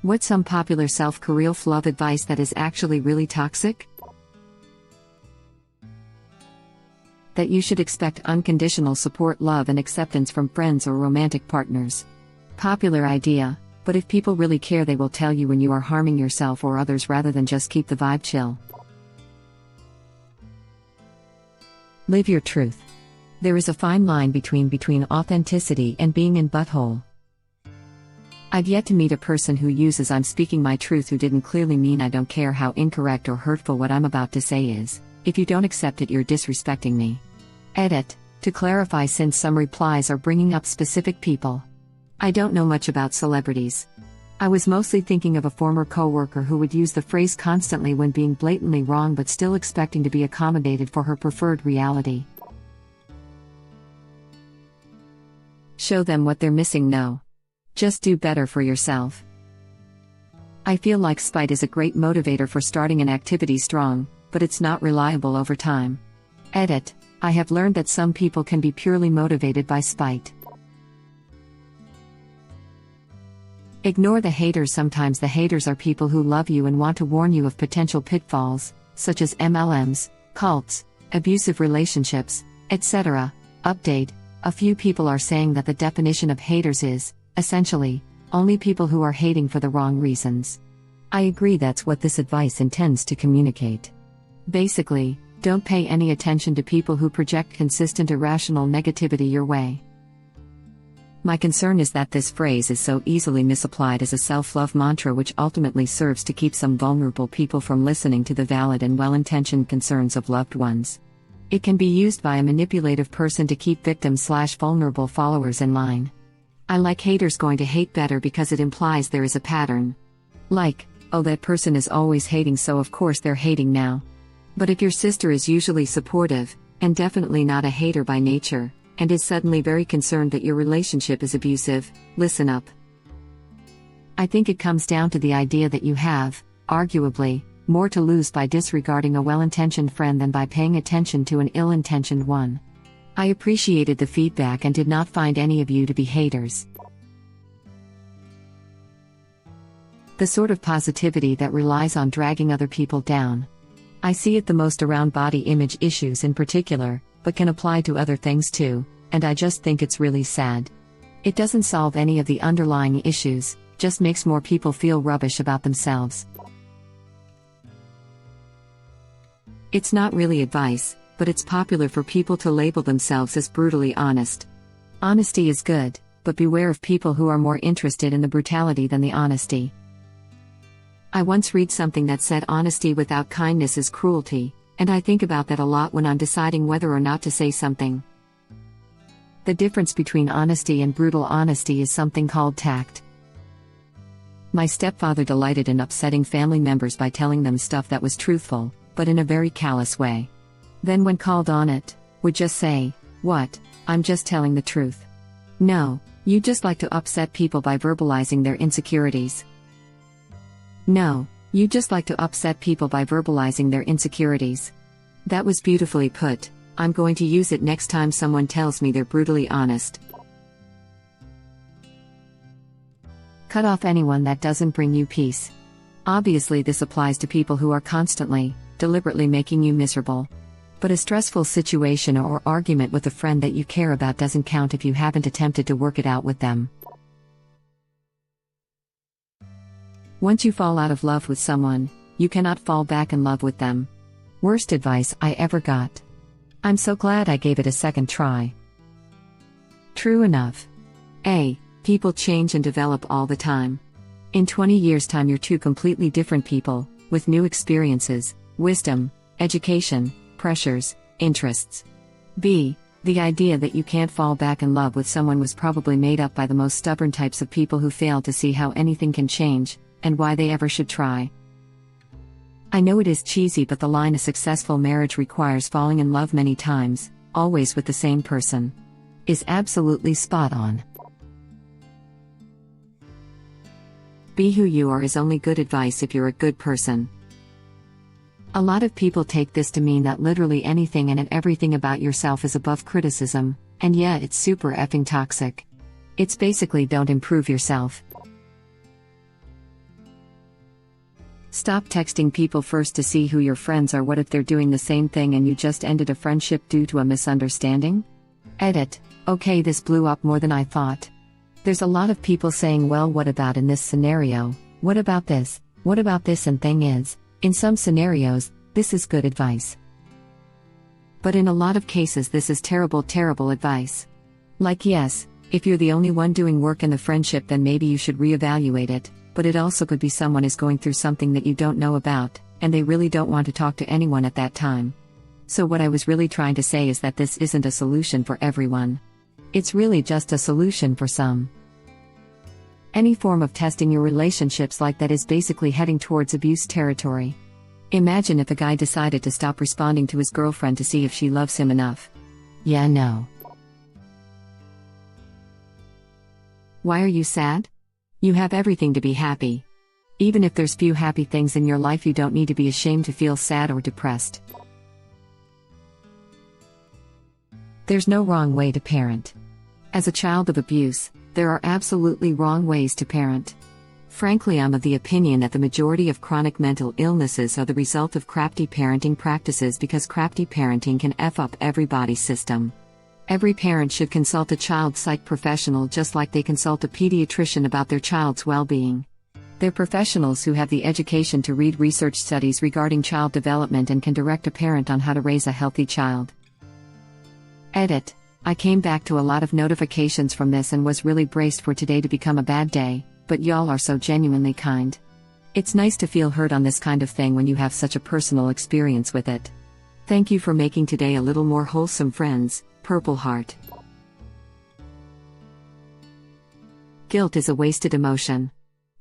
What's some popular self-careelf-love advice that is actually really toxic? That you should expect unconditional support, love, and acceptance from friends or romantic partners. Popular idea, but if people really care, they will tell you when you are harming yourself or others rather than just keep the vibe chill. Live your truth. There is a fine line between authenticity and being in butthole. I've yet to meet a person who uses "I'm speaking my truth" who didn't clearly mean I don't care how incorrect or hurtful what I'm about to say is. If you don't accept it, you're disrespecting me. Edit. To clarify, since some replies are bringing up specific people. I don't know much about celebrities. I was mostly thinking of a former coworker who would use the phrase constantly when being blatantly wrong but still expecting to be accommodated for her preferred reality. Show them what they're missing. No. Just do better for yourself. I feel like spite is a great motivator for starting an activity strong, but it's not reliable over time. Edit. I have learned that some people can be purely motivated by spite. Ignore the haters. Sometimes the haters are people who love you and want to warn you of potential pitfalls, such as MLMs, cults, abusive relationships, etc. Update. A few people are saying that the definition of haters is, essentially, only people who are hating for the wrong reasons. I agree, that's what this advice intends to communicate. Basically, don't pay any attention to people who project consistent irrational negativity your way. My concern is that this phrase is so easily misapplied as a self-love mantra, which ultimately serves to keep some vulnerable people from listening to the valid and well-intentioned concerns of loved ones. It can be used by a manipulative person to keep victim/vulnerable followers in line. I like haters going to hate better because it implies there is a pattern. Like, oh, that person is always hating, so of course they're hating now. But if your sister is usually supportive, and definitely not a hater by nature, and is suddenly very concerned that your relationship is abusive, listen up. I think it comes down to the idea that you have, arguably, more to lose by disregarding a well-intentioned friend than by paying attention to an ill-intentioned one. I appreciated the feedback and did not find any of you to be haters. The sort of positivity that relies on dragging other people down. I see it the most around body image issues in particular, but can apply to other things too, and I just think it's really sad. It doesn't solve any of the underlying issues, just makes more people feel rubbish about themselves. It's not really advice, but it's popular for people to label themselves as brutally honest. Honesty is good, but beware of people who are more interested in the brutality than the honesty. I once read something that said honesty without kindness is cruelty, and I think about that a lot when I'm deciding whether or not to say something. The difference between honesty and brutal honesty is something called tact. My stepfather delighted in upsetting family members by telling them stuff that was truthful, but in a very callous way. Then when called on it, would just say, "What? I'm just telling the truth." No, you just like to upset people by verbalizing their insecurities. No, you just like to upset people by verbalizing their insecurities. That was beautifully put. I'm going to use it next time someone tells me they're brutally honest. Cut off anyone that doesn't bring you peace. Obviously, this applies to people who are constantly, deliberately making you miserable. But a stressful situation or argument with a friend that you care about doesn't count if you haven't attempted to work it out with them. Once you fall out of love with someone, you cannot fall back in love with them. Worst advice I ever got. I'm so glad I gave it a second try. True enough. People change and develop all the time. In 20 years' time, you're two completely different people, with new experiences, wisdom, education, pressures, interests. The idea that you can't fall back in love with someone was probably made up by the most stubborn types of people who fail to see how anything can change, and why they ever should try. I know it is cheesy, but the line "a successful marriage requires falling in love many times, always with the same person," is absolutely spot on. Be who you are is only good advice if you're a good person. A lot of people take this to mean that literally anything and everything about yourself is above criticism, and yeah, it's super effing toxic. It's basically don't improve yourself. Stop texting people first to see who your friends are. What if they're doing the same thing and you just ended a friendship due to a misunderstanding? Edit. Okay, this blew up more than I thought. There's a lot of people saying, well, what about in this scenario? What about this? What about this? And thing is, in some scenarios, this is good advice. But in a lot of cases, this is terrible, terrible advice. Like, yes, if you're the only one doing work in the friendship, then maybe you should reevaluate it, but it also could be someone is going through something that you don't know about, and they really don't want to talk to anyone at that time. So what I was really trying to say is that this isn't a solution for everyone. It's really just a solution for some. Any form of testing your relationships like that is basically heading towards abuse territory. Imagine if a guy decided to stop responding to his girlfriend to see if she loves him enough. Yeah, no. Why are you sad? You have everything to be happy. Even if there's few happy things in your life, you don't need to be ashamed to feel sad or depressed. There's no wrong way to parent. As a child of abuse, there are absolutely wrong ways to parent. Frankly, I'm of the opinion that the majority of chronic mental illnesses are the result of crafty parenting practices, because crafty parenting can F up everybody's system. Every parent should consult a child psych professional just like they consult a pediatrician about their child's well-being. They're professionals who have the education to read research studies regarding child development and can direct a parent on how to raise a healthy child. Edit. I came back to a lot of notifications from this and was really braced for today to become a bad day, but y'all are so genuinely kind. It's nice to feel heard on this kind of thing when you have such a personal experience with it. Thank you for making today a little more wholesome, friends. Purple Heart. Guilt is a wasted emotion.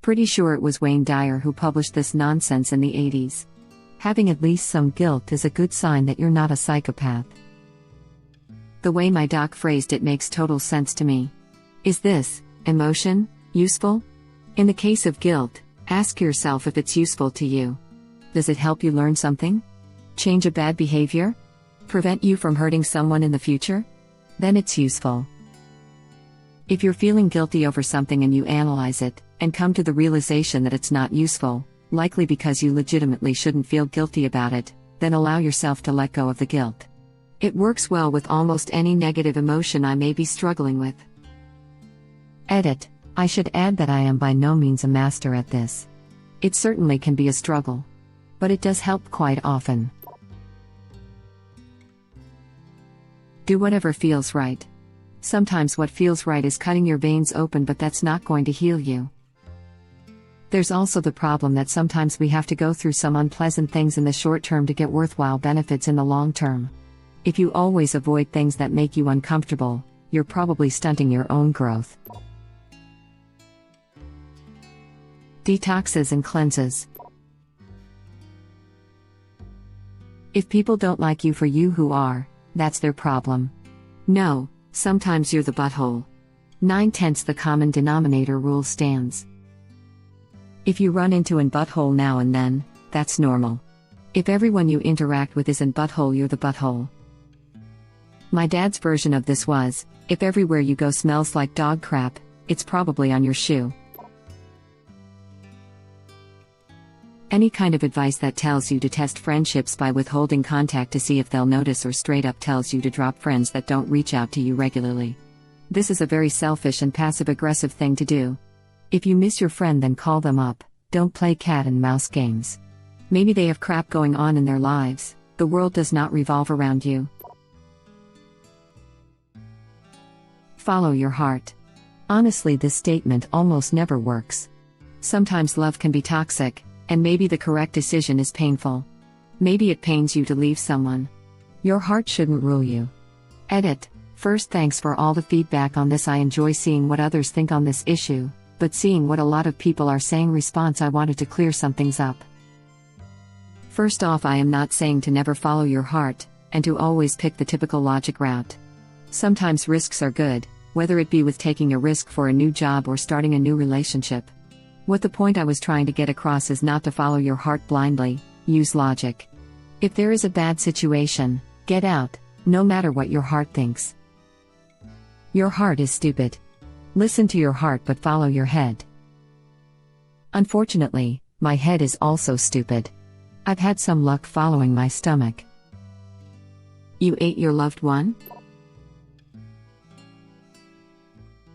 Pretty sure it was Wayne Dyer who published this nonsense in the 80s. Having at least some guilt is a good sign that you're not a psychopath. The way my doc phrased it makes total sense to me. Is this emotion useful? In the case of guilt, ask yourself if it's useful to you. Does it help you learn something? Change a bad behavior? Prevent you from hurting someone in the future? Then it's useful. If you're feeling guilty over something and you analyze it, and come to the realization that it's not useful, likely because you legitimately shouldn't feel guilty about it, then allow yourself to let go of the guilt. It works well with almost any negative emotion I may be struggling with. Edit. I should add that I am by no means a master at this. It certainly can be a struggle. But it does help quite often. Do whatever feels right. Sometimes what feels right is cutting your veins open, but that's not going to heal you. There's also the problem that sometimes we have to go through some unpleasant things in the short term to get worthwhile benefits in the long term. If you always avoid things that make you uncomfortable, you're probably stunting your own growth. Detoxes and cleanses. If people don't like you for you who are, that's their problem. No, sometimes you're the butthole. 9/10 the common denominator rule stands. If you run into an butthole now and then, that's normal. If everyone you interact with isn't butthole, you're the butthole. My dad's version of this was, if everywhere you go smells like dog crap, it's probably on your shoe. Any kind of advice that tells you to test friendships by withholding contact to see if they'll notice, or straight up tells you to drop friends that don't reach out to you regularly. This is a very selfish and passive-aggressive thing to do. If you miss your friend, then call them up. Don't play cat and mouse games. Maybe they have crap going on in their lives. The world does not revolve around you. Follow your heart. Honestly, this statement almost never works. Sometimes love can be toxic, and maybe the correct decision is painful. Maybe it pains you to leave someone. Your heart shouldn't rule you. Edit. First, thanks for all the feedback on this. I enjoy seeing what others think on this issue, but seeing what a lot of people are saying. Response. I wanted to clear some things up. First off, I am not saying to never follow your heart, and to always pick the typical logic route. Sometimes risks are good, whether it be with taking a risk for a new job or starting a new relationship. What the point I was trying to get across is not to follow your heart blindly, use logic. If there is a bad situation, get out, no matter what your heart thinks. Your heart is stupid. Listen to your heart but follow your head. Unfortunately, My head is also stupid. I've had some luck following my stomach. You ate your loved one?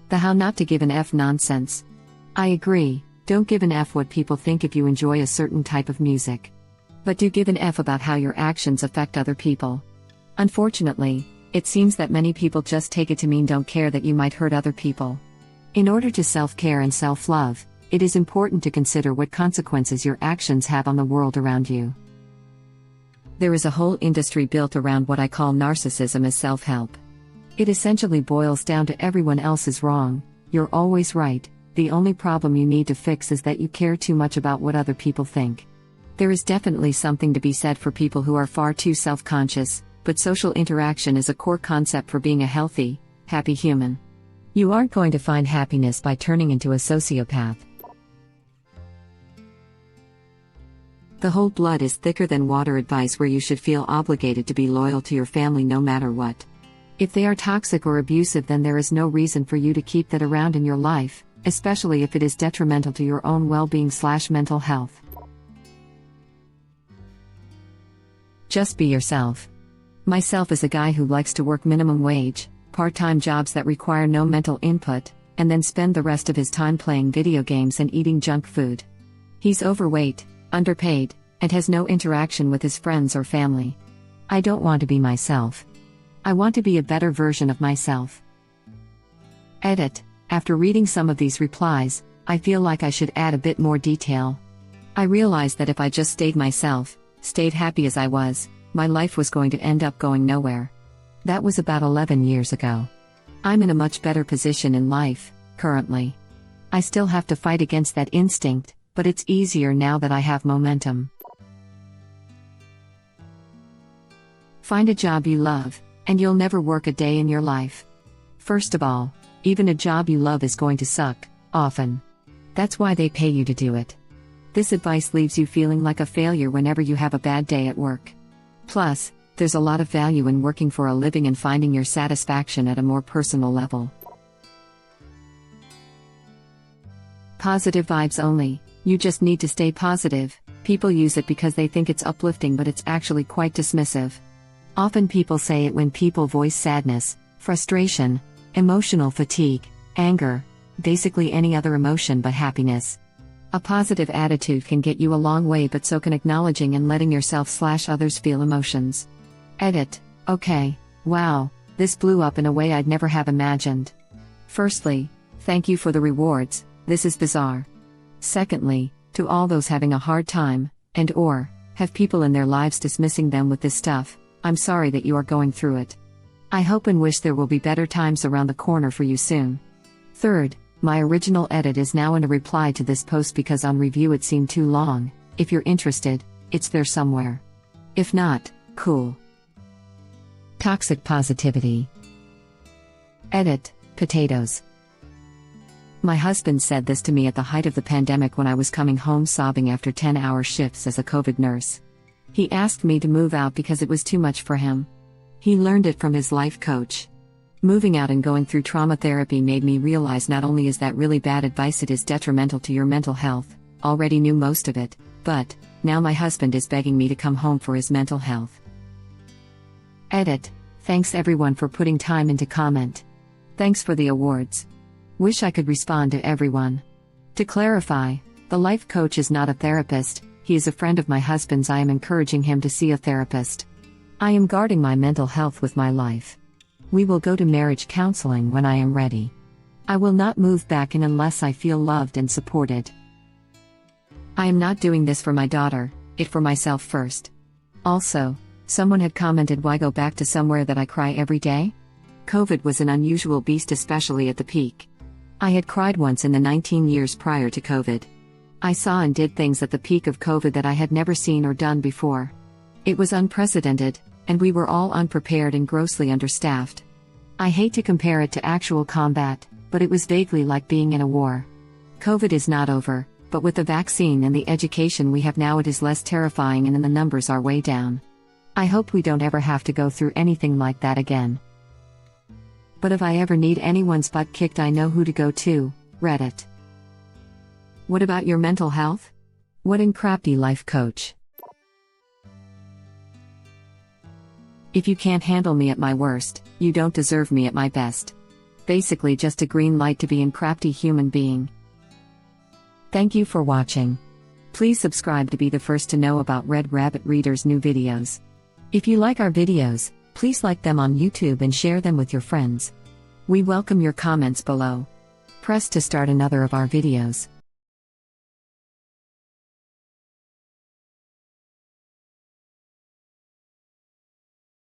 The how not to give an F nonsense. I agree, don't give an F what people think if you enjoy a certain type of music. But do give an F about how your actions affect other people. Unfortunately, it seems that many people just take it to mean don't care that you might hurt other people. In order to self-care and self-love, it is important to consider what consequences your actions have on the world around you. There is a whole industry built around what I call narcissism as self-help. It essentially boils down to everyone else is wrong, you're always right, the only problem you need to fix is that you care too much about what other people think. There is definitely something to be said for people who are far too self-conscious, but social interaction is a core concept for being a healthy, happy human. You aren't going to find happiness by turning into a sociopath. The whole blood is thicker than water advice where you should feel obligated to be loyal to your family no matter what. If they are toxic or abusive, then there is no reason for you to keep that around in your life, especially if it is detrimental to your own well-being/mental health. Just be yourself. Myself is a guy who likes to work minimum wage, part-time jobs that require no mental input, and then spend the rest of his time playing video games and eating junk food. He's overweight, underpaid, and has no interaction with his friends or family. I don't want to be myself. I want to be a better version of myself. Edit. After reading some of these replies, I feel like I should add a bit more detail. I realized that if I just stayed myself, stayed happy as I was, my life was going to end up going nowhere. That was about 11 years ago. I'm in a much better position in life, currently. I still have to fight against that instinct, but it's easier now that I have momentum. Find a job you love, and you'll never work a day in your life. First of all, even a job you love is going to suck, often. That's why they pay you to do it. This advice leaves you feeling like a failure whenever you have a bad day at work. Plus, there's a lot of value in working for a living and finding your satisfaction at a more personal level. Positive vibes only. You just need to stay positive. People use it because they think it's uplifting, but it's actually quite dismissive. Often people say it when people voice sadness, frustration, emotional fatigue, anger, basically any other emotion but happiness. A positive attitude can get you a long way, but so can acknowledging and letting yourself/others feel emotions. Edit. Okay, wow, this blew up in a way I'd never have imagined. Firstly, thank you for the rewards, this is bizarre. Secondly, to all those having a hard time, and/or have people in their lives dismissing them with this stuff, I'm sorry that you are going through it. I hope and wish there will be better times around the corner for you soon. Third, my original edit is now in a reply to this post because on review it seemed too long. If you're interested, it's there somewhere. If not, cool. Toxic positivity. Edit. Potatoes. My husband said this to me at the height of the pandemic when I was coming home sobbing after 10-hour shifts as a COVID nurse. He asked me to move out because it was too much for him. He learned it from his life coach. Moving out and going through trauma therapy made me realize not only is that really bad advice, it is detrimental to your mental health. Already knew most of it, but now my husband is begging me to come home for his mental health. Edit. Thanks everyone for putting time into comment. Thanks for the awards. Wish I could respond to everyone. To clarify, the life coach is not a therapist, he is a friend of my husband's. I am encouraging him to see a therapist. I am guarding my mental health with my life. We will go to marriage counseling when I am ready. I will not move back in unless I feel loved and supported. I am not doing this for my daughter, it for myself first. Also, someone had commented, why go back to somewhere that I cry every day? COVID was an unusual beast, especially at the peak. I had cried once in the 19 years prior to COVID. I saw and did things at the peak of COVID that I had never seen or done before. It was unprecedented, and we were all unprepared and grossly understaffed. I hate to compare it to actual combat, but it was vaguely like being in a war. COVID is not over, but with the vaccine and the education we have now, it is less terrifying and the numbers are way down. I hope we don't ever have to go through anything like that again. But if I ever need anyone's butt kicked, I know who to go to, Reddit. What about your mental health? What in crafty life coach? If you can't handle me at my worst, you don't deserve me at my best. Basically just a green light to be in crafty human being. Thank you for watching. Please subscribe to be the first to know about Red Rabbit Reader's new videos. If you like our videos, please like them on YouTube and share them with your friends. We welcome your comments below. Press to start another of our videos.